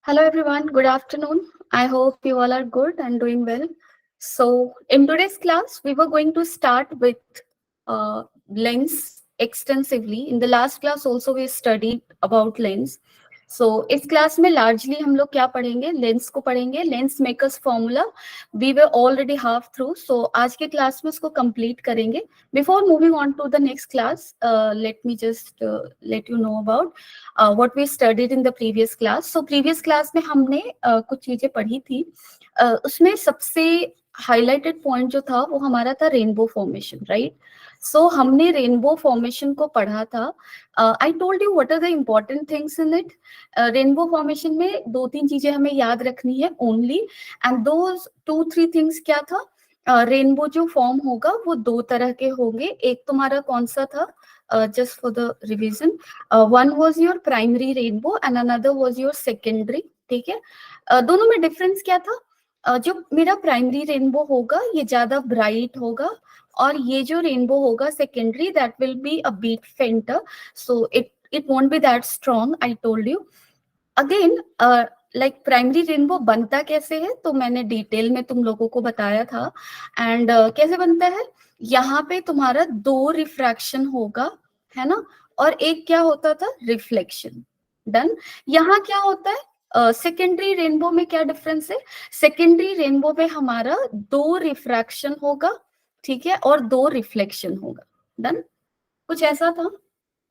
Hello everyone, good afternoon. I hope you all are good and doing well. So, in today's class, we were going to start with lens extensively. In the last class also we studied about lens. So, इस class में largely हम लोग क्या पढ़ेंगे, lens को पढ़ेंगे, lens makers formula we were already half through. So, आज के क्लास में उसको complete करेंगे. Before moving on to the next class, let me just let you know about what we studied in the previous class. So previous class में हमने कुछ चीजें पढ़ी थी. उसमें सबसे हाईलाइटेड पॉइंट जो था वो हमारा था रेनबो फॉर्मेशन, राइट? सो हमने रेनबो फॉर्मेशन को पढ़ा था. I told you what are the important things in it. Rainbow formation में दो तीन चीजें हमें याद रखनी है only, and those two three things क्या था. रेनबो जो फॉर्म होगा वो दो तरह के होंगे. एक तुम्हारा कौन सा था, just for the revision, one was your primary rainbow and another was your secondary. ठीक है, दोनों में डिफरेंस क्या था? जो मेरा प्राइमरी रेनबो होगा ये ज्यादा ब्राइट होगा, और ये जो रेनबो होगा secondary that will be a bit fainter, so it won't be that strong. I told you again, like primary rainbow बनता कैसे है तो मैंने डिटेल में तुम लोगों को बताया था. एंड कैसे बनता है, यहाँ पे तुम्हारा दो रिफ्रैक्शन होगा, है ना, और एक क्या होता था, रिफ्लेक्शन. डन. यहाँ क्या होता है, सेकेंडरी रेनबो में क्या डिफरेंस है? सेकेंडरी रेनबो में हमारा दो रिफ्रैक्शन होगा, ठीक है, और दो रिफ्लेक्शन होगा. डन. कुछ ऐसा था,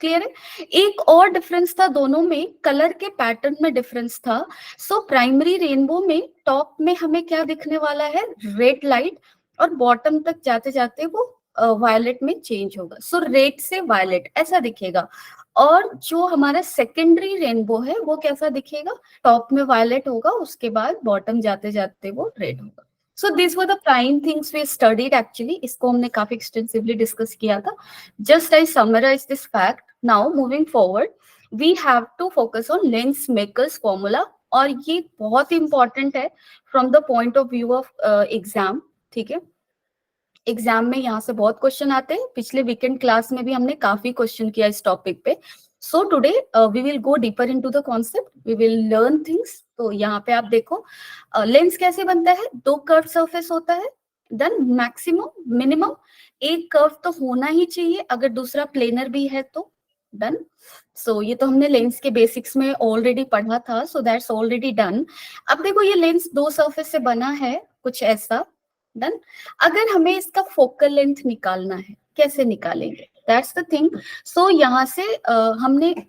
क्लियर है? एक और डिफरेंस था, दोनों में कलर के पैटर्न में डिफरेंस था. सो प्राइमरी रेनबो में टॉप में हमें क्या दिखने वाला है, रेड लाइट, और बॉटम तक जाते जाते वो वायलेट में चेंज होगा. सो रेड से वायलेट ऐसा दिखेगा. और जो हमारा सेकेंडरी रेनबो है वो कैसा दिखेगा, टॉप में वायलेट होगा, उसके बाद बॉटम जाते जाते वो रेड होगा. So this were the prime things we studied actually. इसको हमने काफी एक्सटेंसिवली डिस्कस किया था. Just I summarize this fact. Now moving forward, we have to focus on lens makers formula, और ये बहुत इंपॉर्टेंट है from the point of view of exam. ठीक है, एग्जाम में यहाँ से बहुत क्वेश्चन आते हैं. पिछले वीकेंड क्लास में भी हमने काफी क्वेश्चन किया इस टॉपिक पे. So today we will go deeper into the concept, we will learn things. तो यहाँ पे आप देखो, लेंस कैसे बनता है, दो कर्व सरफेस होता है, देन मैक्सिमम मिनिमम एक कर्व तो होना ही चाहिए, अगर दूसरा प्लेनर भी है तो. डन. सो ये तो हमने लेंस के बेसिक्स में ऑलरेडी पढ़ा था, सो दैट्स ऑलरेडी डन. अब देखो ये लेंस दो सरफेस से बना है, कुछ ऐसा. डन. अगर हमें इसका फोकल लेंथ निकालना है, कैसे निकालेंगे, दैट्स द थिंग. सो यहाँ से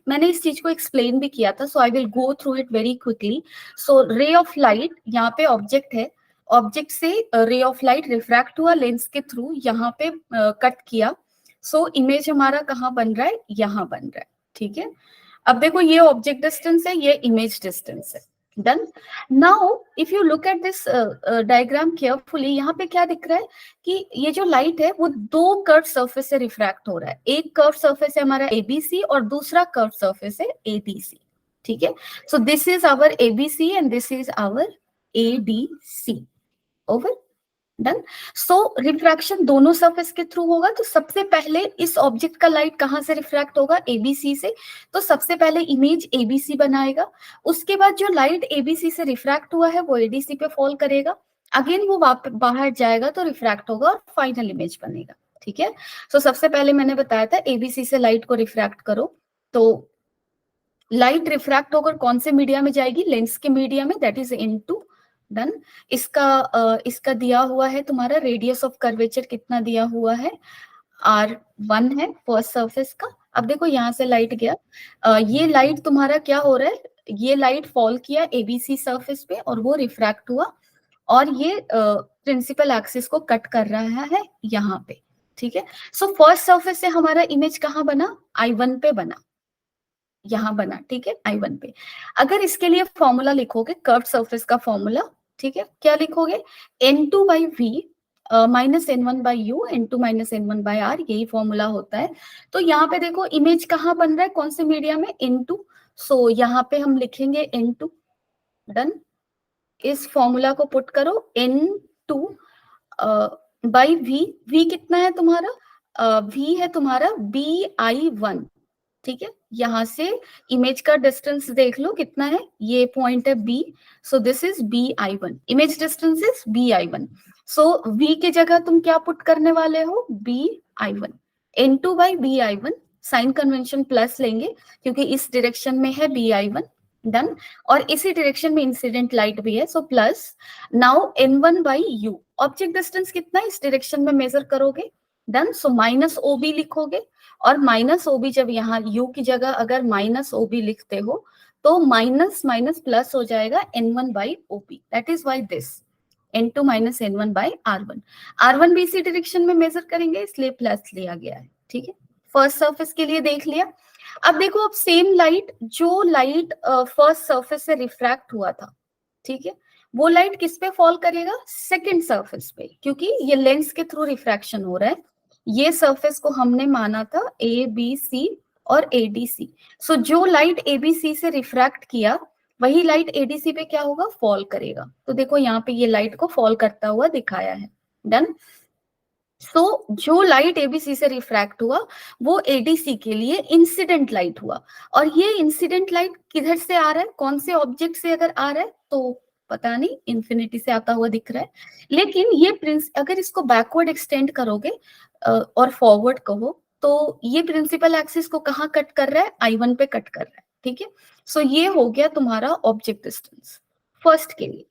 मैंने इस चीज को एक्सप्लेन भी किया था, so I will go through it very quickly. So ray of light, यहाँ पे ऑब्जेक्ट है, ऑब्जेक्ट से रे ऑफ लाइट रिफ्रैक्ट हुआ लेंस के थ्रू, यहाँ पे कट किया. सो इमेज हमारा कहाँ बन रहा है, यहाँ बन रहा है. ठीक है, अब देखो ये ऑब्जेक्ट डिस्टेंस है, ये इमेज डिस्टेंस है. Done. Now if you look at this diagram carefully, यहाँ पे क्या दिख रहा है कि ये जो लाइट है वो दो कर्व सरफेस से रिफ्रैक्ट हो रहा है. एक कर्व सरफेस है हमारा एबीसी और दूसरा कर्व सरफेस है एडीसी. ठीक है, so this is our ABC and this is our ADC. Over. Done. So refraction दोनों सरफेस के थ्रू होगा, तो सबसे पहले इस ऑब्जेक्ट का लाइट कहां से रिफ्रैक्ट होगा, एबीसी से. तो सबसे पहले इमेज एबीसी बनाएगा. उसके बाद जो लाइट एबीसी से रिफ्रैक्ट हुआ है वो एडीसी पे फॉल करेगा. अगेन वो बाहर जाएगा तो रिफ्रैक्ट होगा और फाइनल इमेज बनेगा. ठीक है, सो सबसे पहले मैंने बताया था एबीसी से लाइट को रिफ्रैक्ट करो, तो लाइट रिफ्रैक्ट होकर कौन से मीडिया में जाएगी, लेंस के मीडिया में, दैट इज इनटू. डन. इसका दिया हुआ है तुम्हारा रेडियस ऑफ कर्वेचर कितना दिया हुआ है, R1 है फर्स्ट सरफेस का. अब देखो यहाँ से लाइट गया, ये लाइट तुम्हारा क्या हो रहा है, ये लाइट फॉल किया एबीसी सरफेस पे और वो रिफ्रैक्ट हुआ, और ये प्रिंसिपल एक्सिस को कट कर रहा है यहाँ पे. ठीक है, सो फर्स्ट सरफेस से हमारा इमेज कहाँ बना, I1 पे बना, यहाँ बना. ठीक है, I1 पे. अगर इसके लिए फॉर्मूला लिखोगे, कर्व सरफेस का फॉर्मूला, ठीक है, क्या लिखोगे, N2 by V minus N1 by U, N2 minus N1 by R, यही फॉर्मूला होता है. तो यहाँ पे देखो इमेज कहाँ बन रहा है, कौन से मीडिया में, N2. सो यहाँ पे हम लिखेंगे N2. डन. इस फॉर्मूला को पुट करो, N2 बाई वी. वी कितना है तुम्हारा, वी है तुम्हारा BI1. ठीक है, यहां से इमेज का डिस्टेंस देख लो कितना है, ये पॉइंट है B, so this is BI1, image distance is BI1। सो V की जगह तुम क्या पुट करने वाले हो, BI1 N2 by BI1, sign convention plus लेंगे क्योंकि इस डायरेक्शन में है BI1, डन। और इसी डायरेक्शन में इंसिडेंट लाइट भी है, so plus now N1 by U, object distance कितना इस डायरेक्शन में मेजर करोगे, डन। सो माइनस OB लिखोगे, और माइनस OB जब यहाँ U की जगह अगर माइनस OB लिखते हो तो माइनस माइनस प्लस हो जाएगा N1 by OB, that is why this N2 minus N1 by R1। R1 भी इसी डायरेक्शन में मेजर करेंगे इसलिए प्लस लिया गया है, ठीक है। फर्स्ट सरफेस के लिए देख लिया। अब देखो, अब सेम लाइट, जो लाइट फर्स्ट सरफेस से रिफ्रैक्ट हुआ था, ठीक है, वो लाइट किस पे फॉल करेगा, सेकंड सरफेस पे, क्योंकि ये लेंस के थ्रू रिफ्रैक्शन हो रहा है। ये सरफेस को हमने माना था ABC और ADC। सो जो लाइट ABC से रिफ्रैक्ट किया वही लाइट ADC पे क्या होगा, फॉल करेगा। तो देखो यहाँ पे ये लाइट को फॉल करता हुआ दिखाया है, डन। सो जो लाइट ABC से रिफ्रैक्ट हुआ वो ADC के लिए इंसिडेंट लाइट हुआ। और ये इंसिडेंट लाइट किधर से आ रहा है, कौन से ऑब्जेक्ट से अगर आ रहा है तो पता नहीं, इंफिनिटी से आता हुआ दिख रहा है। लेकिन ये अगर इसको बैकवर्ड एक्सटेंड करोगे और फॉरवर्ड कहो तो ये प्रिंसिपल एक्सिस को कहाँ कट कर रहा है, I1 पे कट कर रहा है, ठीक है। सो ये हो गया तुम्हारा ऑब्जेक्ट डिस्टेंस फर्स्ट के लिए,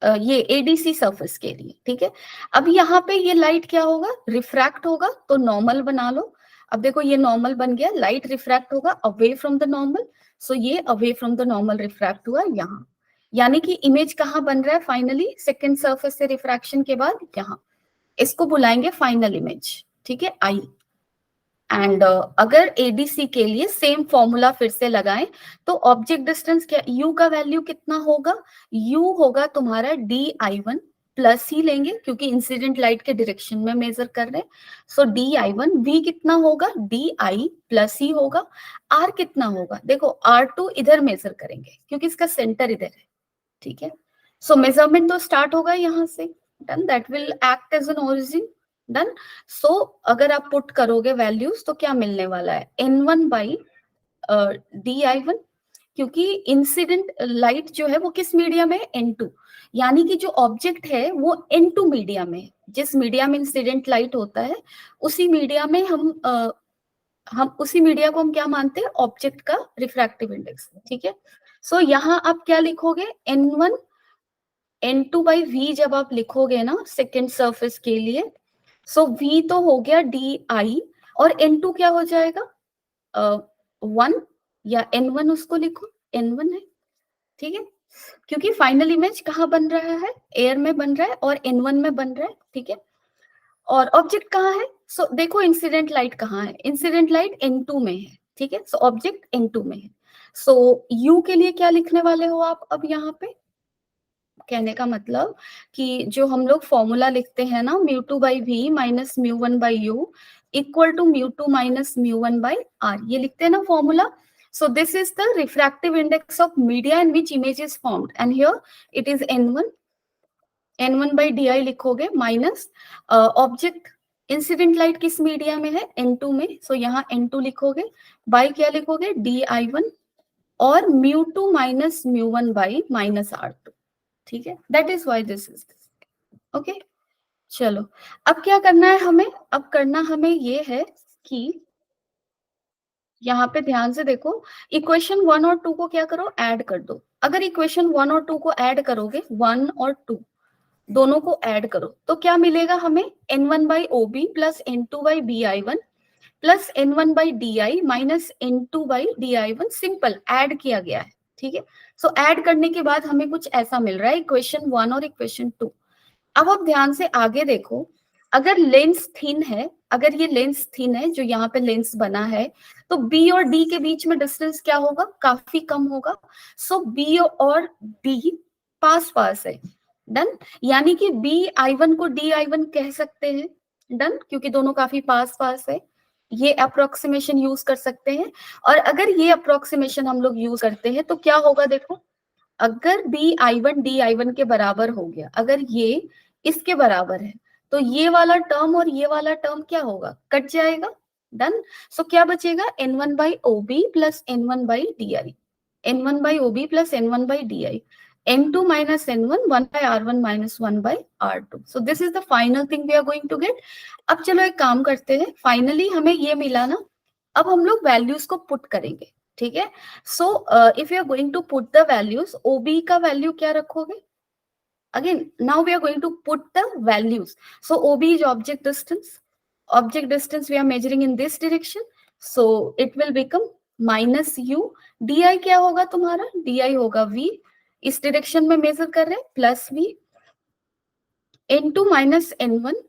ये ADC सरफेस के लिए, ठीक है। अब यहाँ पे ये लाइट क्या होगा, रिफ्रैक्ट होगा, तो नॉर्मल बना लो। अब देखो ये नॉर्मल बन गया, लाइट रिफ्रैक्ट होगा अवे फ्रॉम द नॉर्मल, सो ये away from the normal refract हुआ यहाँ, यानी कि इमेज कहाँ बन रहा है फाइनली, सेकेंड सरफेस से रिफ्रैक्शन के बाद यहाँ, इसको बुलाएंगे फाइनल इमेज, ठीक है, I। एंड अगर ADC के लिए सेम फॉर्मूला फिर से लगाएं तो ऑब्जेक्ट डिस्टेंस क्या, U का वैल्यू कितना होगा, U होगा तुम्हारा DI1 प्लस ही लेंगे क्योंकि इंसिडेंट लाइट के डायरेक्शन में मेजर कर रहे हैं। सो DI1, V कितना होगा, DI प्लस ही होगा। R कितना होगा, देखो R2 इधर मेजर करेंगे क्योंकि इसका सेंटर इधर है, ठीक है। सो मेजरमेंट तो स्टार्ट होगा यहाँ से, done, that will act as an origin, done. So अगर आप पुट करोगे वैल्यूज तो क्या मिलने वाला है, N1 बाई DI1, क्योंकि इंसिडेंट लाइट जो है वो किस मीडिया में है, N2, यानी कि जो ऑब्जेक्ट है वो N2 मीडिया में है। जिस मीडिया में इंसिडेंट लाइट होता है उसी मीडिया में हम उसी मीडिया को हम क्या मानते हैं, ऑब्जेक्ट का रिफ्रैक्टिव इंडेक्स, ठीक है। सो यहाँ आप क्या लिखोगे, N1 N2 बाई V जब आप लिखोगे ना सेकेंड सरफेस के लिए, सो V तो हो गया DI और N2 क्या हो जाएगा, 1, या N1 उसको लिखो, N1 है, ठीक है, क्योंकि फाइनल इमेज कहाँ बन रहा है, एयर में बन रहा है और N1 में बन रहा है, ठीक है। और ऑब्जेक्ट कहाँ है, सो देखो इंसिडेंट लाइट कहाँ है, इंसिडेंट लाइट N2 में है, ठीक है। सो ऑब्जेक्ट N2 में है। सो U के लिए क्या लिखने वाले हो आप अब यहाँ पे, कहने का मतलब कि जो हम लोग फॉर्मूला लिखते हैं ना, μ2/v minus μ1/u equal to μ2 minus μ1 by r, ये लिखते हैं ना formula. So this is the refractive index of media in which image is formed and here it is N1 by DI लिखोगे माइनस ऑब्जेक्ट इंसिडेंट लाइट किस media में है, N2 में, सो यहाँ N2 लिखोगे, बाई क्या लिखोगे, DI1 और μ2 माइनस μ1 बाई माइनस R2, ठीक है, that is why this is okay. चलो अब क्या करना है हमें, अब करना हमें ये है कि यहाँ पे ध्यान से देखो, इक्वेशन 1 और 2 को क्या करो, ऐड कर दो। अगर इक्वेशन 1 और 2 को ऐड करोगे, 1 और 2 दोनों को ऐड करो तो क्या मिलेगा हमें, N1 by OB plus N2 by BI1 plus N1 by DI minus N2 by DI1, simple add किया गया है, ठीक है। सो ऐड करने के बाद हमें कुछ ऐसा मिल रहा है, इक्वेशन 1 और इक्वेशन 2। अब आप ध्यान से आगे देखो, अगर लेंस थिन है, अगर ये लेंस थिन है जो यहाँ पे लेंस बना है, तो B और D के बीच में डिस्टेंस क्या होगा, काफी कम होगा। सो B और D पास पास है, डन, यानी कि BI1 को DI1 कह सकते हैं, डन, क्योंकि दोनों काफी पास पास है। ये अप्रोक्सीमेशन यूज कर सकते हैं। और अगर ये अप्रोक्सीमेशन हम लोग यूज करते हैं तो क्या होगा, देखो अगर BI1 DI1 के बराबर हो गया, अगर ये इसके बराबर है, तो ये वाला टर्म और ये वाला टर्म क्या होगा, कट जाएगा, डन। सो क्या बचेगा, n1 by OB plus n1 by DI, n1 by OB plus n1 by DI, n2 minus n1 1 by r1 minus 1 by r2. So this is the final thing we are going to get. अब चलो एक काम करते हैं, finally हमें ये मिला ना, अब हम लोग वैल्यूज को पुट करेंगे, ठीक है। So if you are going to put the values, OB का वैल्यू क्या रखोगे, again now we are going to put the values. So OB is object distance we are measuring in this direction, so it will become minus U. DI क्या होगा तुम्हारा, DI होगा V, इस direction में major कर रहे हैं, plus V, N2 minus N1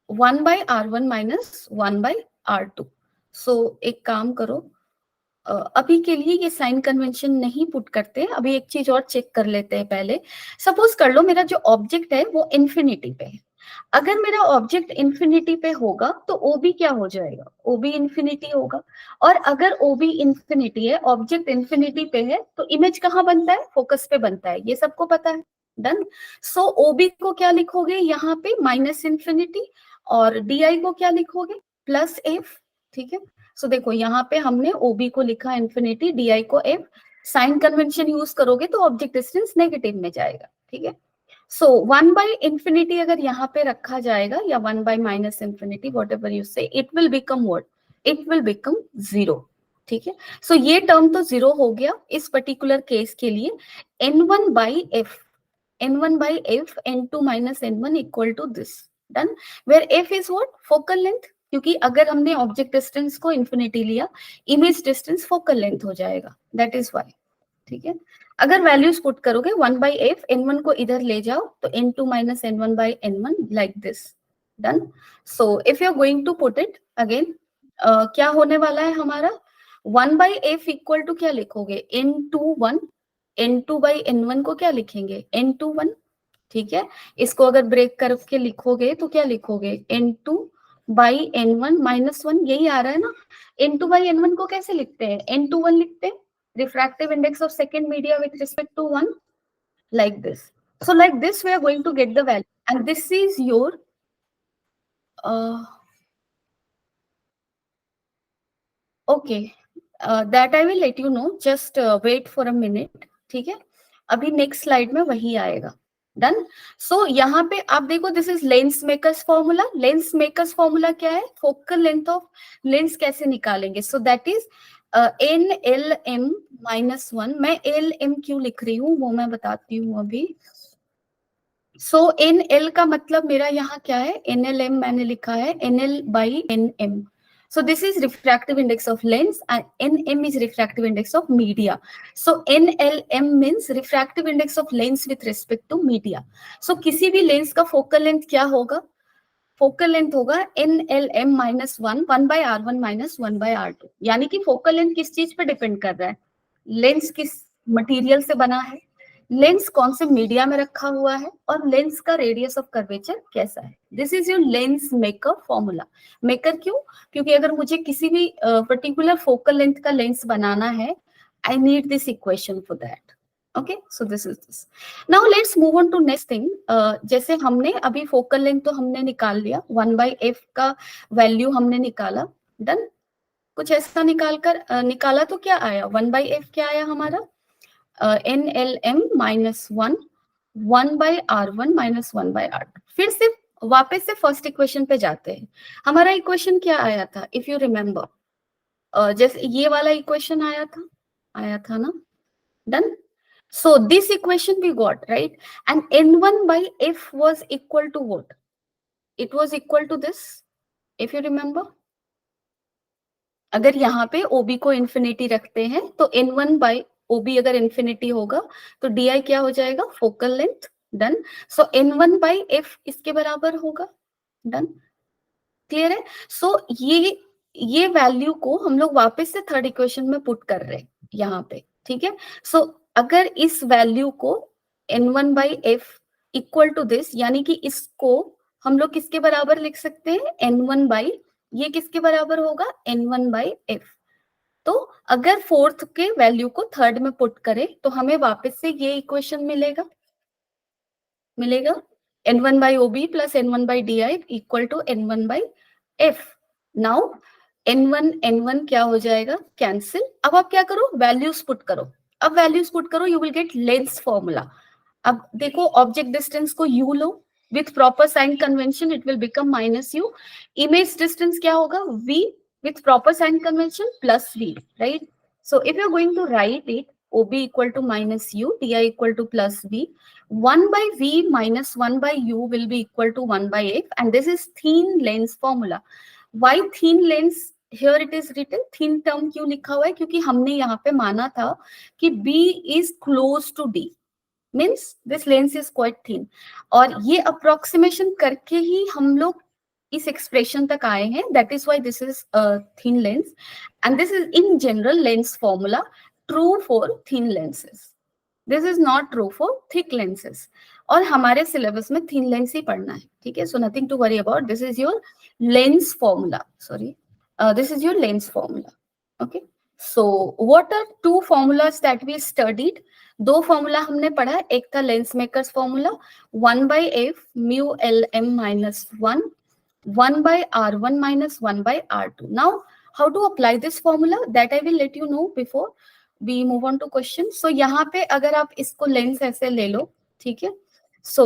1 by R1 minus 1 by R2. So एक काम करो, अभी के लिए ये साइन कन्वेंशन नहीं पुट करते, अभी एक चीज और चेक कर लेते हैं पहले। सपोज कर लो मेरा जो ऑब्जेक्ट है वो इन्फिनिटी पे है, अगर मेरा ऑब्जेक्ट इन्फिनिटी पे होगा तो OB क्या हो जाएगा, OB इन्फिनिटी होगा। और अगर OB इन्फिनिटी है, ऑब्जेक्ट इन्फिनिटी पे है, तो इमेज कहाँ बनता है, फोकस पे बनता है, ये सबको पता है। डन। सो OB को क्या लिखोगे यहाँ पे, माइनस इन्फिनिटी, और DI को क्या लिखोगे, प्लस F, ठीक है। सो देखो यहाँ पे हमने OB को लिखा इन्फिनिटी, DI को F, साइन कन्वेंशन यूज करोगे तो ऑब्जेक्ट डिस्टेंस नेगेटिव में जाएगा, ठीक है। सो 1 बाई इंफिनिटी अगर यहाँ पे रखा जाएगा, या 1 by minus infinity, whatever you say, it will become what, it will become 0, ठीक है। सो ये टर्म तो 0 हो गया इस पर्टिकुलर केस के लिए। N1 by F, N1 by F, N2 minus N1 equal to this, done, where F is what, focal length, क्योंकि अगर हमने ऑब्जेक्ट डिस्टेंस को इन्फिनिटी लिया, इमेज डिस्टेंस फोकल लेंथ हो जाएगा, दैट इज वाई, ठीक है। अगर वैल्यूज पुट करोगे 1 बाई F, N1 को इधर ले जाओ तो N2 minus N1 by N1 like this, done. So if you are going to put it again, क्या होने वाला है हमारा, 1 बाई F इक्वल टू क्या लिखोगे, N2 1, N2 बाई N1 को क्या लिखेंगे, N2 1, ठीक है। इसको अगर ब्रेक करके लिखोगे तो क्या लिखोगे, N2 बाई N1 माइनस 1, यही आ रहा है ना। N2 बाई N1 को कैसे लिखते हैं, N21 लिखते हैं, refractive index of second media with respect to 1, like this. So like this we are going to get the value, and this is your okay, that I will let you know, just wait for a minute, ठीक है। अभी next slide में वही आएगा, done. सो यहाँ पे आप देखो, this is lens makers formula. Lens makers formula क्या है, फोकल लेंथ ऑफ लेंस कैसे निकालेंगे, so that is NLM minus 1। मैं LM क्यों लिख रही हूँ वो मैं बताती हूँ अभी। सो NL का मतलब मेरा यहाँ क्या है, NLM मैंने लिखा है NL by NM. So this is refractive index of lens and NM is refractive index of media. So NLM means refractive index of lens with respect to media. So किसी भी लेंस का focal length क्या होगा, focal length होगा NLM minus 1, 1 by R1 minus 1 by R2। यानी कि focal length किस चीज पे डिपेंड कर रहा है, लेंस किस मटेरियल से बना है, लेंस कौन से मीडिया में रखा हुआ है, और लेंस का रेडियस ऑफ कर्वेचर कैसा है। This is your lens maker formula. Maker क्यों, क्योंकि अगर मुझे किसी भी पर्टिकुलर फोकल लेंथ का लेंस बनाना है, I need this equation for that. Okay, so this is this. Now let's move on to next thing. जैसे हमने अभी फोकल लेंथ तो हमने निकाल लिया, 1 बाई F का वैल्यू हमने निकाला, डन। कुछ ऐसा निकाला तो क्या आया, 1 बाई F क्या आया हमारा, NLM minus 1, 1 by R1 minus 1 by R2। फिर से वापस से फर्स्ट इक्वेशन पे जाते हैं। हमारा इक्वेशन क्या आया था, इफ यू रिमेम्बर, जैसे ये वाला इक्वेशन आया था ना, done. So this equation we got, right? And N1 by F was equal to what? It was equal to this, if you remember. अगर यहाँ पे OB को इन्फिनिटी रखते हैं तो N1 by OB अगर इन्फिनिटी होगा तो DI क्या हो जाएगा, focal length, done. So N1 by F इसके बराबर होगा, डन, क्लियर है। सो ये वैल्यू को हम लोग वापस से थर्ड इक्वेशन में पुट कर रहे हैं यहाँ पे, ठीक है। सो अगर इस वैल्यू को N1 by F equal to this, यानी कि इसको हम लोग किसके बराबर लिख सकते हैं, N1 बाई, ये किसके बराबर होगा, N1 बाई F। तो अगर फोर्थ के वैल्यू को थर्ड में पुट करें तो हमें वापस से ये इक्वेशन मिलेगा N1 by OB plus N1 by DI equal to N1 by F। Now n1 क्या हो जाएगा, कैंसिल। अब आप क्या करो, वैल्यूज पुट करो। अब वैल्यूज पुट करो, you will get lens formula. अब देखो, ऑब्जेक्ट डिस्टेंस को u लो, with proper sign convention it will become -u। Image distance क्या होगा, v, with proper sign convention plus v, right? So if you're going to write it, ob equal to -u, di equal to plus v, 1 by v minus 1 by u will be equal to 1 by f, and this is thin lens formula. Why thin lens? Here it is written thin term क्यों लिखा हुआ है, क्योंकि हमने यहाँ पे माना था कि b is close to d, means this lens is quite thin, और ये अप्रोक्सीमेशन करके ही हम लोग इस एक्सप्रेशन तक आए हैं, that is why this is thin lens, and this is in general lens formula, true for thin lenses, this is not true for thick lenses. और हमारे सिलेबस में थिन लेंस ही पढ़ना है, ठीक है, so nothing to worry about, this is your lens formula, sorry, this is your lens formula, okay. So what are two formulas that we studied? दो formula हमने पढ़ा, एक था lens makers formula 1 by f mu lm minus 1, 1 by r1 minus 1 by r2. Now how to apply this formula, that I will let you know before we move on to question. So यहाँ पे अगर आप इसको lens ऐसे ले लो, ठीक है, so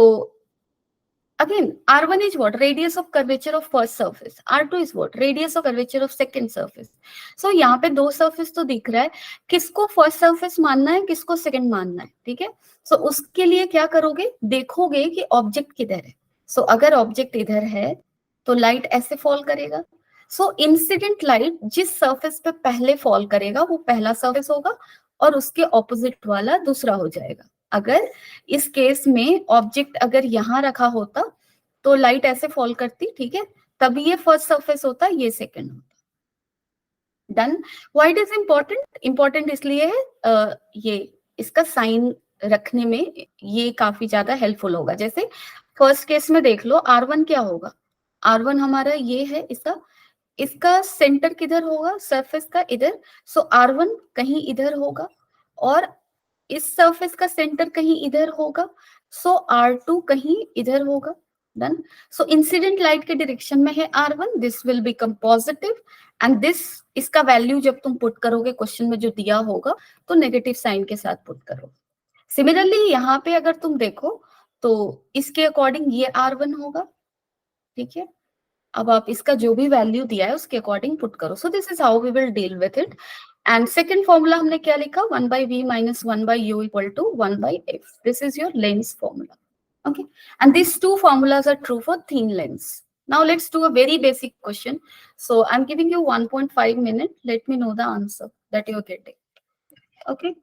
again r1 is what, radius of curvature of first surface, r2 is what, radius of curvature of second surface. So यहाँ पे दो surface तो दिख रहा है, किसको first surface मानना है, किसको second मानना है, ठीक है। so उसके लिए क्या करोगे, देखोगे कि ऑब्जेक्ट किधर है। so अगर ऑब्जेक्ट इधर है तो लाइट ऐसे फॉल करेगा। सो इंसिडेंट लाइट जिस सरफेस पे पहले फॉल करेगा वो पहला सरफेस होगा, और उसके ऑपोजिट वाला दूसरा हो जाएगा। अगर इस केस में ऑब्जेक्ट अगर यहाँ रखा होता तो लाइट ऐसे फॉल करती, ठीक है, तभी ये फर्स्ट सरफेस होता, ये सेकंड होता। Done. Why it is important? Important इसलिए है, ये इसका साइन रखने में ये काफी ज्यादा हेल्पफुल होगा। जैसे फर्स्ट केस में देख लो, R1 क्या होगा, R1 हमारा ये है, इसका सेंटर किधर होगा, सरफेस का इधर, सो R1 कहीं इधर होगा, और इस सरफेस का सेंटर कहीं इधर होगा, सो R2 कहीं इधर होगा। डन। सो इंसिडेंट लाइट के डायरेक्शन में है R1, this will become positive, and this, इसका वैल्यू जब तुम पुट करोगे क्वेश्चन में जो दिया होगा तो नेगेटिव साइन के साथ पुट करो। सिमिलरली यहाँ पे अगर तुम देखो तो इसके अकॉर्डिंग ये R1 होगा, ठीक है। अब आप इसका जो भी वैल्यू दिया है उसके अकॉर्डिंग पुट करो। So this is how we will deal with it. And second formula हमने क्या लिखा, 1 by v minus 1 by u equal to 1 by f. This is your lens formula. Okay, and these two formulas are true for thin lens. Now let's do a very basic question. So I'm giving you 1.5 minutes. Let me know the answer that you're getting. Okay.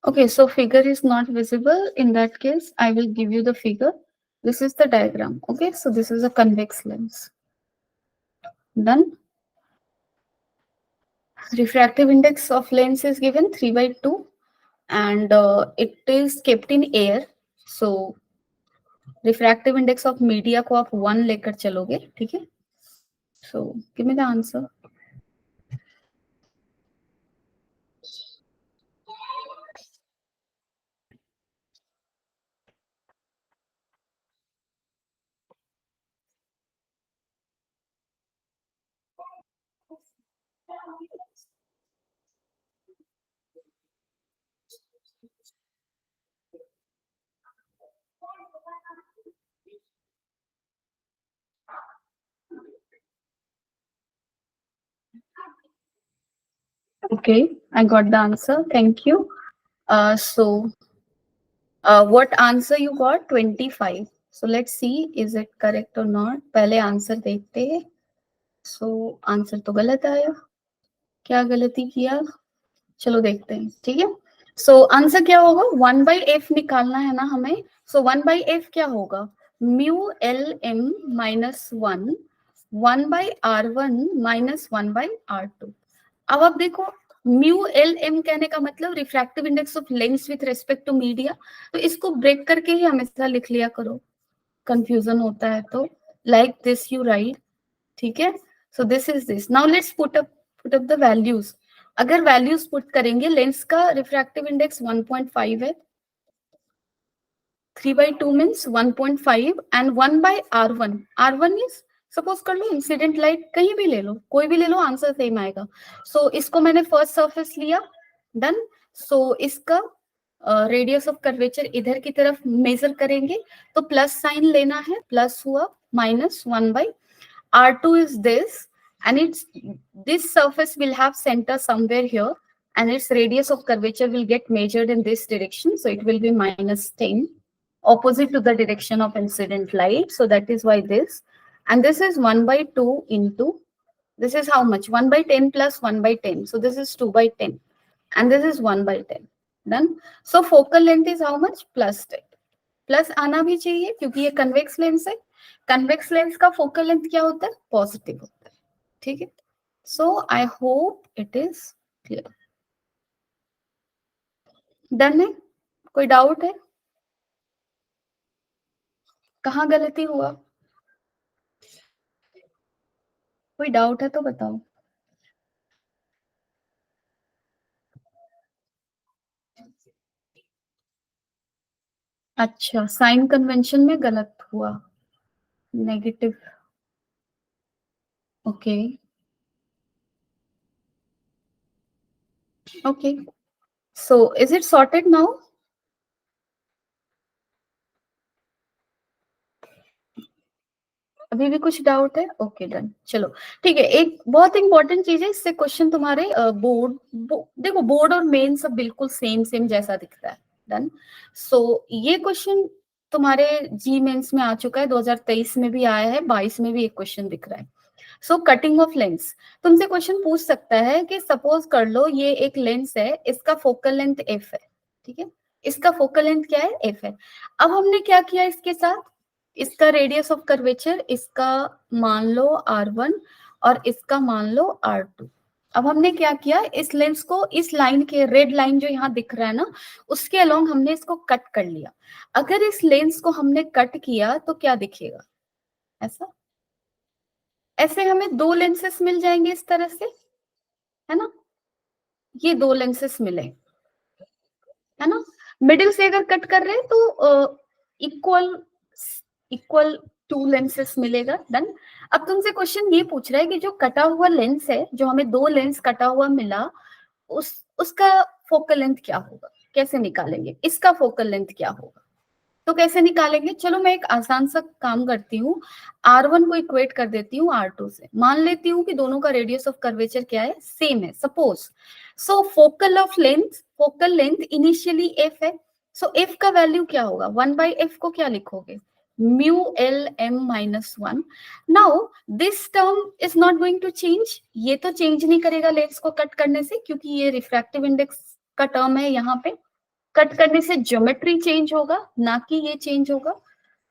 Okay, so figure is not visible. In that case, I will give you the figure. This is the diagram. Okay, so this is a convex lens. Done. Refractive index of lens is given 3 by 2, and it is kept in air. So refractive index of media को आप 1 लेकर चलोगे, ठीक है। So give me the answer. Okay, I got the answer. Thank you. So what answer you got? 25. So let's see is it correct और not. पहले answer देखते हैं. सो आंसर तो गलत आया. क्या गलती किया, चलो देखते हैं. ठीक है, सो आंसर क्या होगा, 1/f निकालना है ना हमें. सो 1/f क्या होगा, mu L M minus 1/r1 minus 1/r2. अब आप देखो, म्यू एल एम कहने का मतलब refractive index of lens with respect to media. तो इसको ब्रेक करके ही हमेशा लिख लिया करो, कंफ्यूजन होता है तो. Like this you right. ठीक है, so this is this. Now let's put up the values. अगर वैल्यूज पुट करेंगे, लेंस का रिफ्रैक्टिव इंडेक्स 1.5 है, 3/2 means 1.5 and 1/r1. r1 is, suppose कर लो इंसिडेंट लाइट, कहीं भी ले लो, कोई भी ले लो, आंसर सेम आएगा. सो इसको मैंने फर्स्ट सरफेस लिया, डन. सो इसका रेडियस ऑफ कर्वेचर इधर की तरफ मेजर करेंगे, तो प्लस साइन लेना है, प्लस हुआ, minus 1/r2 is this, and it's, this surface will have center somewhere here, and its radius of curvature will get measured in this direction, so it will be -10, opposite to the direction of incident light. So that is why this, and this is 1/2 into, this is how much, 1/10 plus 1/10, so this is 2/10, and this is 1/10. Done. So focal length is how much, +10. Plus आना भी चाहिए क्योंकि ये convex lens है. Convex lens का focal length क्या होता है, पॉजिटिव होता है. ठीक है, so I hope it is clear. Done है, कोई डाउट है, कहाँ गलती हुआ, कोई डाउट है तो बताओ. अच्छा, साइन कन्वेंशन में गलत हुआ, negative. Okay okay, so is it sorted now. अभी भी कुछ डाउट है, ओके डन. चलो ठीक है, एक बहुत इंपॉर्टेंट चीज है, इससे क्वेश्चन तुम्हारे बोर्ड, देखो बोर्ड और मेन सब बिल्कुल सेम सेम जैसा दिखता है. डन. सो ये क्वेश्चन तुम्हारे जी मेंस में आ चुका है, 2023 में भी आया है, 22 में भी एक क्वेश्चन दिख रहा है. सो कटिंग ऑफ लेंस, तुमसे क्वेश्चन पूछ सकता है कि सपोज कर लो ये एक लेंस है, इसका फोकल लेंथ एफ है. ठीक है, इसका फोकल लेंथ क्या है, एफ है. अब हमने क्या किया इसके साथ, इसका रेडियस ऑफ कर्वेचर, इसका मान लो r1 और इसका मान लो r2. अब हमने क्या किया, इस लेंस को इस लाइन के, रेड लाइन जो यहाँ दिख रहा है ना, उसके अलोंग हमने इसको कट कर लिया. अगर इस लेंस को हमने कट किया तो क्या दिखेगा, ऐसा, ऐसे हमें दो लेंसेस मिल जाएंगे इस तरह से, है ना, ये दो लेंसेस मिले, है ना. मिडिल से अगर कट कर रहे हैं तो इक्वल इक्वल टू लेंसेस मिलेगा. डन. अब तुमसे क्वेश्चन ये पूछ रहा है कि जो कटा हुआ लेंस है, जो हमें दो लेंस कटा हुआ मिला, उसका फोकल लेंथ क्या होगा, कैसे निकालेंगे, इसका फोकल लेंथ क्या होगा, तो कैसे निकालेंगे. चलो मैं एक आसान सा काम करती हूँ, r1 को इक्वेट कर देती हूँ r2 से. मान लेती हूँ कि दोनों का रेडियस ऑफ कर्वेचर क्या है, सेम है, सपोज. सो फोकल लेंथ इनिशियली f है. सो f का वैल्यू क्या होगा, 1/f को क्या लिखोगे, mu L M minus 1. Now this term is not going to change, ये तो चेंज नहीं करेगा लेंस को कट करने से, क्योंकि ये रिफ्रैक्टिव इंडेक्स का टर्म है, यहाँ पे कट करने से ज्योमेट्री चेंज होगा, ना कि ये चेंज होगा.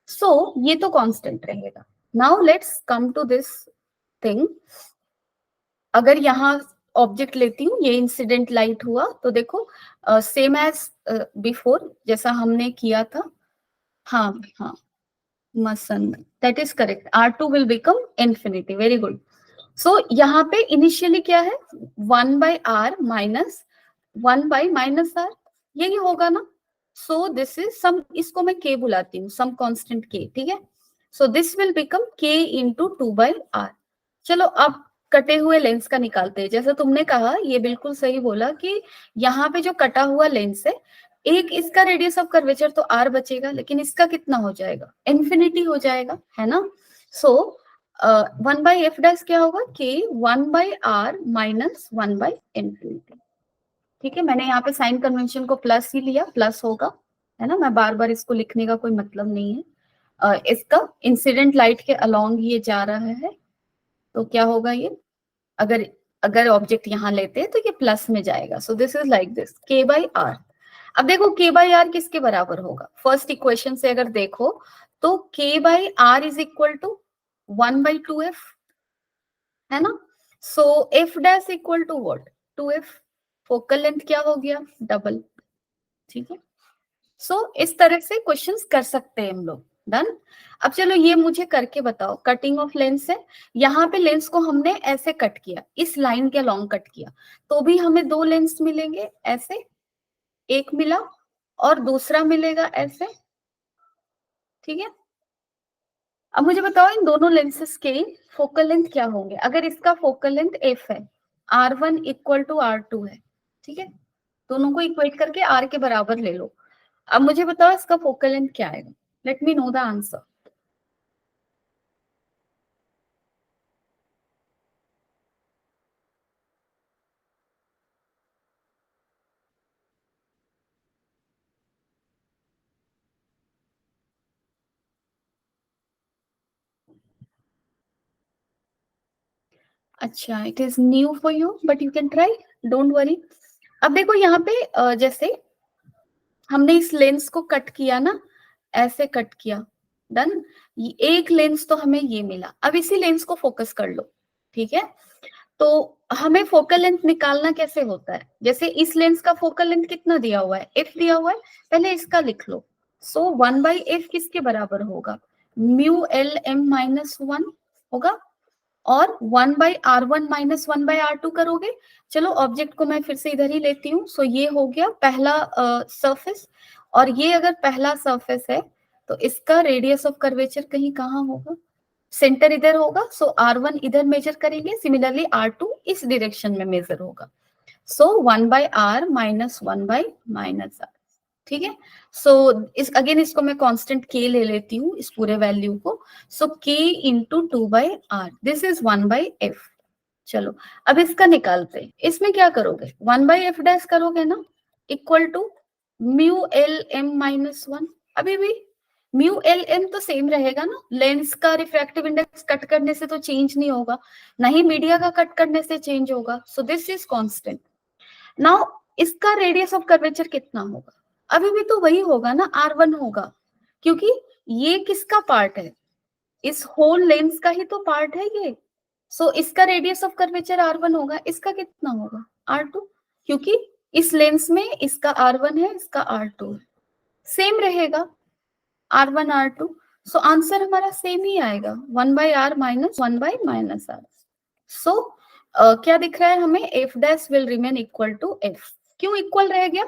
सो ये तो कांस्टेंट रहेगा. Now let's come to this thing. अगर यहाँ ऑब्जेक्ट लेती हूँ, ये इंसिडेंट लाइट हुआ, तो देखो सेम एज बिफोर, जैसा हमने किया था. हाँ हाँ, Masand, that is correct. r2 will become infinity. Very good. So यहाँ पे इनिशियली क्या है, 1/r माइनस 1/-r, यही होगा ना. सो दिस इज सम, इसको मैं k बुलाती हूँ, सम कांस्टेंट k. ठीक है, so this will become k into 2/r. चलो अब कटे हुए लेंस का निकालते हैं. जैसा तुमने कहा, ये बिल्कुल सही बोला कि यहाँ पे जो कटा हुआ लेंस है, एक इसका रेडियस ऑफ कर्वेचर तो r बचेगा, लेकिन इसका कितना हो जाएगा, इन्फिनिटी हो जाएगा, है ना. सो 1/f डैश क्या होगा, k 1/r माइनस 1/infinity. ठीक है, मैंने यहाँ पे साइन कन्वेंशन को प्लस ही लिया, प्लस होगा, है ना. मैं बार बार इसको लिखने का कोई मतलब नहीं है. इसका इंसिडेंट लाइट के अलोंग ये जा रहा है, तो क्या होगा ये, अगर अगर ऑब्जेक्ट यहाँ लेते हैं तो ये प्लस में जाएगा। So this is like this, k by R. अब देखो k बाई आर किसके बराबर होगा, फर्स्ट इक्वेशन से अगर देखो तो k by R is equal to 1/2f, है ना। So f dash equal to what, 2f। Focal length क्या हो गया, डबल, ठीक है। सो इस तरह से क्वेश्चंस कर सकते हैं हम लोग। डन। अब चलो ये मुझे करके बताओ, कटिंग ऑफ लेंस है, यहाँ पे लेंस को हमने ऐसे कट किया, इस लाइन के लॉन्ग कट किया, तो भी हमें दो लेंस मिलेंगे ऐसे, एक मिला और दूसरा मिलेगा ऐसे, ठीक है। अब मुझे बताओ इन दोनों लेंसेस के फोकल लेंथ क्या होंगे, अगर इसका फोकल लेंथ f है, r1 इक्वल टू r2 है, ठीक है, दोनों को इक्वेट करके r के बराबर ले लो। अब मुझे बताओ इसका फोकल लेंथ क्या आएगा, let me know the answer. अच्छा, it is new for you but you can try, don't worry. अब देखो यहाँ पे जैसे हमने इस लेंस को कट किया ना, ऐसे कट किया, डन। एक लेंस तो हमें ये मिला, अब इसी लेंस को फोकस कर लो, ठीक है। तो हमें फोकल लेंथ निकालना कैसे होता है, जैसे इस लेंस का फोकल लेंथ कितना दिया हुआ है, f दिया हुआ है, पहले इसका लिख लो। सो 1/f किसके बराबर होगा, म्यू एल एम माइनस 1 होगा, और 1/r1 माइनस 1/r2 करोगे। चलो ऑब्जेक्ट को मैं फिर से इधर ही लेती हूँ। सो ये हो गया पहला सरफेस, और ये अगर पहला सरफेस है तो इसका रेडियस ऑफ कर्वेचर कहीं कहाँ होगा, सेंटर इधर होगा। सो r1 इधर मेजर करेंगे, सिमिलरली r2 इस डायरेक्शन में मेजर होगा। सो 1/r माइनस 1/-r, ठीक है। सो इस अगेन इसको मैं कांस्टेंट k ले लेती हूँ, इस पूरे वैल्यू को। सो k into 2/r, this is 1/f। चलो अब इसका निकालते हैं, इसमें क्या करोगे, 1/f डैश करोगे ना, equal to mu L M minus 1। अभी भी म्यू एल एम तो सेम रहेगा ना, लेंस का रिफ्रैक्टिव इंडेक्स कट करने से तो चेंज नहीं होगा, ना ही मीडिया का कट करने से चेंज होगा। So this is constant. Now इसका रेडियस ऑफ कर्वेचर कितना होगा, अभी भी तो वही होगा ना, r1 होगा, क्योंकि ये किसका पार्ट है, इस होल लेंस का ही तो पार्ट है ये। सो इसका रेडियस ऑफ कर्वेचर r1 होगा, इसका कितना होगा, r2, क्योंकि इस लेंस में इसका r1 है, इसका r2 है, सेम रहेगा, r1 r2। सो आंसर हमारा सेम ही आएगा, 1/r माइनस 1/-r। सो क्या दिख रहा है हमें, f dash will remain equal to f। क्यों इक्वल रह गया,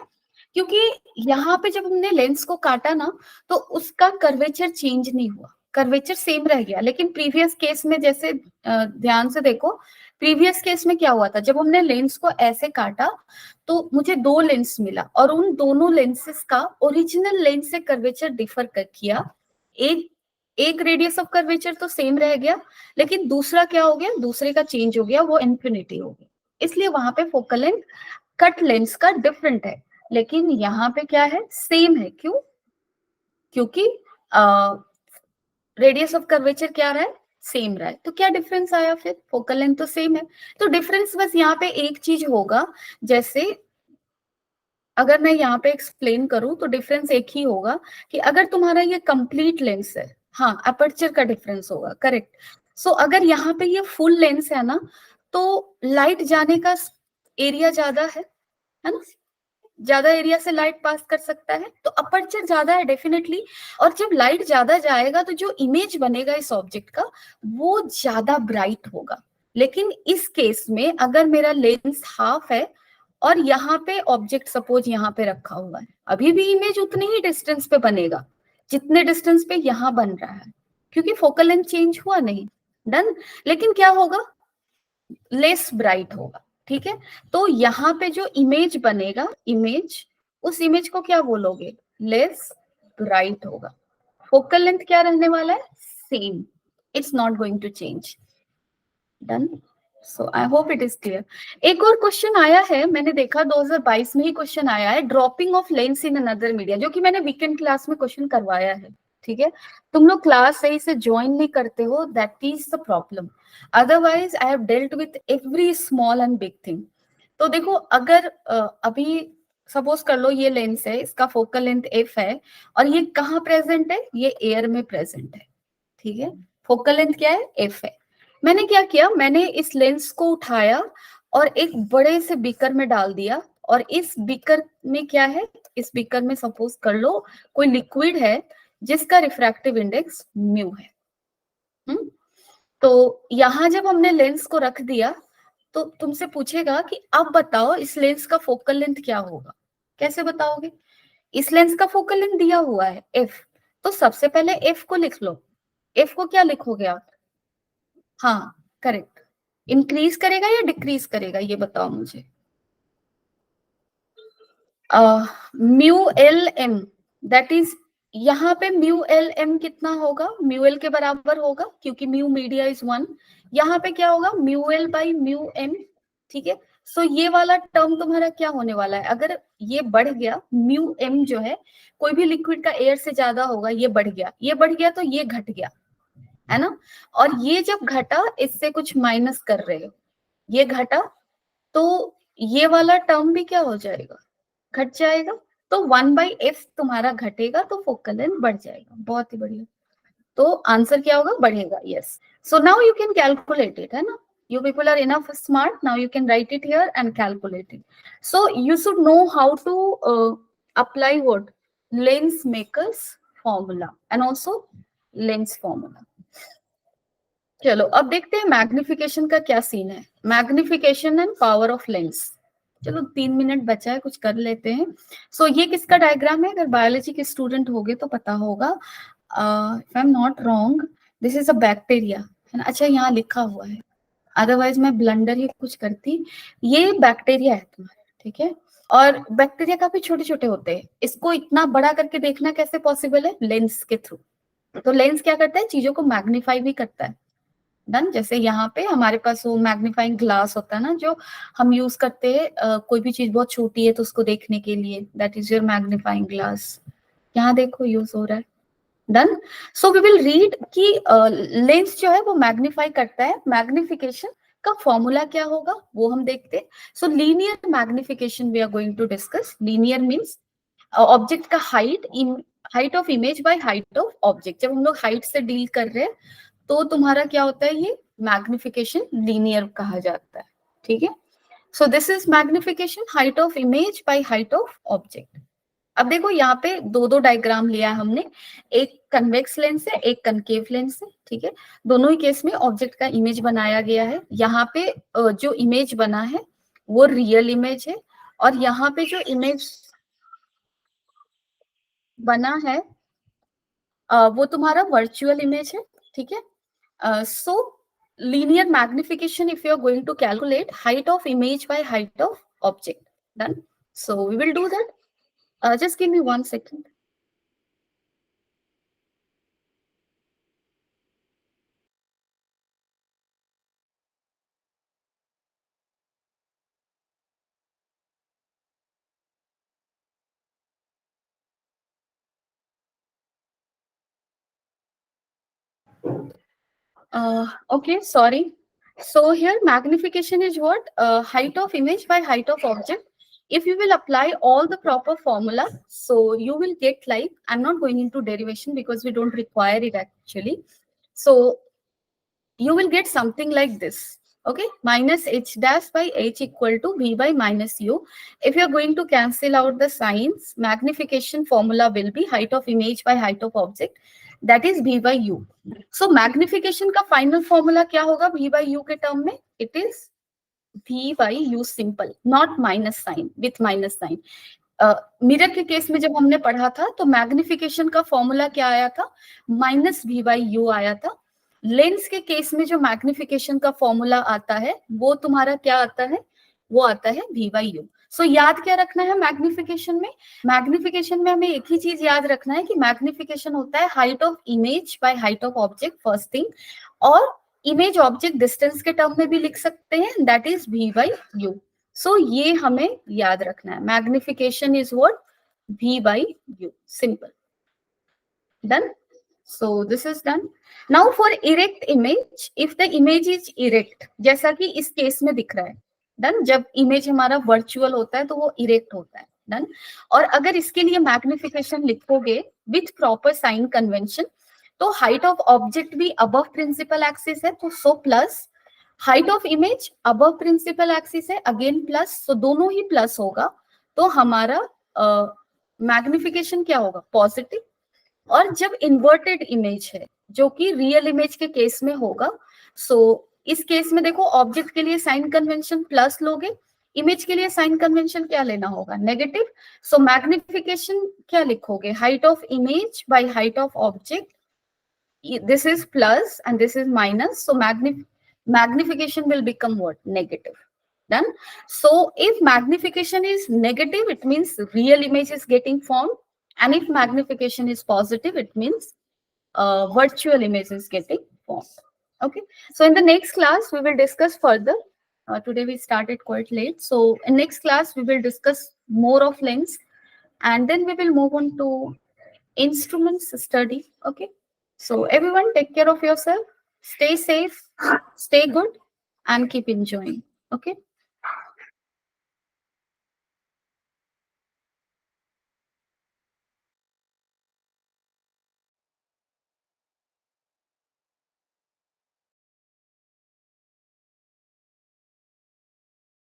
क्योंकि यहाँ पे जब हमने लेंस को काटा ना तो उसका कर्वेचर चेंज नहीं हुआ, कर्वेचर सेम रह गया। लेकिन प्रीवियस केस में जैसे ध्यान से देखो, प्रीवियस केस में क्या हुआ था, जब हमने लेंस को ऐसे काटा तो मुझे दो लेंस मिला, और उन दोनों लेंसेस का ओरिजिनल लेंस से कर्वेचर डिफर कर किया। एक एक रेडियस ऑफ कर्वेचर तो सेम रह गया, लेकिन दूसरा क्या हो गया, दूसरे का चेंज हो गया, वो इन्फिनिटी हो गया। इसलिए वहां पे फोकल लेंथ कट लेंस का डिफरेंट है, लेकिन यहाँ पे क्या है, सेम है। क्यों, क्योंकि रेडियस ऑफ कर्वेचर क्या रहा है, सेम रहा है। तो क्या डिफरेंस आया, फिर फोकल लेंथ तो सेम है। तो डिफरेंस बस यहाँ पे एक चीज होगा, जैसे अगर मैं यहाँ पे एक्सप्लेन करूं तो डिफरेंस एक ही होगा कि अगर तुम्हारा ये कंप्लीट लेंस है, हाँ अपर्चर का डिफरेंस होगा, करेक्ट। सो अगर यहाँ पे ये फुल लेंस है ना, तो लाइट जाने का एरिया ज्यादा है ना, ज्यादा एरिया से लाइट पास कर सकता है, तो अपर्चर ज्यादा है डेफिनेटली। और जब लाइट ज्यादा जाएगा तो जो इमेज बनेगा इस ऑब्जेक्ट का वो ज्यादा ब्राइट होगा। लेकिन इस केस में अगर मेरा लेंस हाफ है और यहाँ पे ऑब्जेक्ट सपोज यहाँ पे रखा हुआ है, अभी भी इमेज उतनी ही डिस्टेंस पे बनेगा जितने डिस्टेंस पे यहाँ बन रहा है, क्योंकि फोकल लेंथ चेंज हुआ नहीं। डन। लेकिन क्या होगा, लेस ब्राइट होगा, ठीक है। तो यहाँ पे जो इमेज बनेगा, इमेज, उस इमेज को क्या बोलोगे, लेस ब्राइट होगा। फोकल लेंथ क्या रहने वाला है, same, it's not going to change. Done. So I hope it is clear. एक और क्वेश्चन आया है, मैंने देखा 2022 में ही क्वेश्चन आया है, dropping of lens in another media, जो कि मैंने वीकेंड क्लास में क्वेश्चन करवाया है। ठीक है, तुम लोग क्लास सही से ज्वाइन नहीं करते हो, that is the problem. Otherwise I have dealt with every small and big thing. तो देखो, अगर अभी सपोज कर लो ये लेंस है, इसका फोकल लेंथ एफ है, और ये कहाँ प्रेजेंट है, ये एयर में प्रेजेंट है, ठीक है। फोकल लेंथ क्या है, एफ है। मैंने क्या किया, मैंने इस लेंस को उठाया और एक बड़े से बीकर में डाल दिया, और इस बीकर में क्या है, इस बीकर में सपोज कर लो कोई लिक्विड है जिसका रिफ्रैक्टिव इंडेक्स म्यू है। तो यहां जब हमने लेंस को रख दिया, तो तुमसे पूछेगा कि अब बताओ इस लेंस का फोकल लेंथ क्या होगा। कैसे बताओगे, इस लेंस का फोकल लेंथ दिया हुआ है एफ, तो सबसे पहले एफ को लिख लो। एफ को क्या लिखोगे आप, हाँ करेक्ट, इंक्रीज करेगा या डिक्रीज करेगा ये बताओ मुझे। Mu L M, that is, यहाँ पे म्यू एल एम कितना होगा, म्यू एल के बराबर होगा, क्योंकि म्यू मीडिया इज 1। यहाँ पे क्या होगा, mu L by mu M, ठीक है। सो ये वाला टर्म तुम्हारा क्या होने वाला है, अगर ये बढ़ गया, म्यू एम जो है, कोई भी लिक्विड का एयर से ज्यादा होगा, ये बढ़ गया, ये बढ़ गया तो ये घट गया, है ना। और ये जब घटा, इससे कुछ माइनस कर रहे हो, ये घटा, तो ये वाला टर्म भी क्या हो जाएगा, घट जाएगा। तो 1/f तुम्हारा घटेगा, तो फोकल लेंथ बढ़ जाएगा। बहुत ही बढ़िया, तो आंसर क्या होगा, बढ़ेगा, yes. So now you can calculate it, है ना। You people are enough smart, now you can write it here and calculate it. So you should know how to apply what, lens makers formula and also lens formula. चलो अब देखते हैं magnification का क्या scene है, magnification and power of lens. चलो 3 minute बचा है, कुछ कर लेते हैं। सो ये किसका डायग्राम है, अगर बायोलॉजी के स्टूडेंट होगे तो पता होगा, if I am not wrong, this is a bacteria, है ना। अच्छा यहाँ लिखा हुआ है, अदरवाइज मैं ब्लंडर ही कुछ करती। ये बैक्टीरिया है तुम्हारा, ठीक है। और बैक्टीरिया काफी छोटे छोटे होते हैं, इसको इतना बड़ा करके देखना कैसे पॉसिबल है, लेंस के थ्रू। तो लेंस क्या करता है, चीजों को मैग्नीफाई भी करता है। डन, जैसे यहाँ पे हमारे पास वो मैग्नीफाइंग ग्लास होता है ना, जो हम यूज करते हैं कोई भी चीज बहुत छोटी है तो उसको देखने के लिए, that is your magnifying glass. यहाँ देखो यूज हो रहा है। Done, so we will read कि लेंस जो है वो मैग्नीफाई करता है, मैग्निफिकेशन का फॉर्मूला क्या होगा वो हम देखते हैं। So linear magnification we are going to discuss. Linear means object का height, height of image by height of object. जब हम लोग हाइट से डील कर रहे हैं तो तुम्हारा क्या होता है, ये मैग्निफिकेशन लीनियर कहा जाता है, ठीक है। So this is magnification, height of image by height of object. अब देखो यहाँ पे दो दो डायग्राम लिया है हमने, एक कन्वेक्स लेंस है, एक कनकेव लेंस है, ठीक है। दोनों ही केस में ऑब्जेक्ट का इमेज बनाया गया है। यहाँ पे जो इमेज बना है वो रियल इमेज है, और यहाँ पे जो इमेज बना है वो तुम्हारा वर्चुअल इमेज है, ठीक है। सो linear magnification, if you are going to calculate height of image by height of object. Done, so we will do that. Just give me 1 second. Okay, sorry. So here magnification is what? Height of image by height of object. If you will apply all the proper formula, so you will get like, I'm not going into derivation because we don't require it actually. So you will get something like this. Okay, minus h dash by h equal to v by minus u. If you are going to cancel out the signs, magnification formula will be height of image by height of object, that is v by u. So magnification का final formula क्या होगा v by u के term में? It is v by u simple, not minus sign, with minus sign. Mirror के case में जब हमने पढ़ा था तो मैग्निफिकेशन का फॉर्मूला क्या आया था, माइनस वी बाई यू आया था। लेंस के केस में जो मैग्निफिकेशन का फॉर्मूला आता है वो तुम्हारा क्या आता है, वो आता है वी बाई यू। सो याद क्या रखना है मैग्निफिकेशन में, मैग्निफिकेशन में हमें एक ही चीज याद रखना है कि मैग्निफिकेशन होता है height of image by height of object, first thing. और इमेज ऑब्जेक्ट डिस्टेंस के टर्म में भी लिख सकते हैं, that is V by U. So ये हमें याद रखना है, magnification is what, v by u, simple. Done, So this is done. Now for erect image, if the image is erect, जैसा कि इस केस में दिख रहा है, डन. जब इमेज हमारा वर्चुअल होता है तो वो इरेक्ट होता है, डन. और अगर इसके लिए मैग्निफिकेशन लिखोगे विथ प्रॉपर साइन कन्वेंशन, तो हाइट ऑफ ऑब्जेक्ट भी अबव प्रिंसिपल एक्सिस है, तो so plus. Height of image above principal axis है, अगेन प्लस. सो दोनों ही प्लस होगा, तो हमारा मैग्निफिकेशन क्या होगा? पॉजिटिव. और जब इन्वर्टेड इमेज है, जो कि रियल इमेज के केस में होगा, सो इस केस में देखो, ऑब्जेक्ट के लिए साइन कन्वेंशन प्लस लोगे, इमेज के लिए साइन कन्वेंशन क्या लेना होगा? नेगेटिव. सो मैग्निफिकेशन क्या लिखोगे? Height of image by height of object. This is plus and this is minus, so magnification will become what? Negative. Done. So if magnification is negative, it means real image is getting formed, and if magnification is positive, it means virtual image is getting formed. Okay, so in the next class we will discuss further. Today we started quite late, so in next class we will discuss more of lens, and then we will move on to instruments study. Okay, so everyone take care of yourself, stay safe, stay good, and keep enjoying. Okay.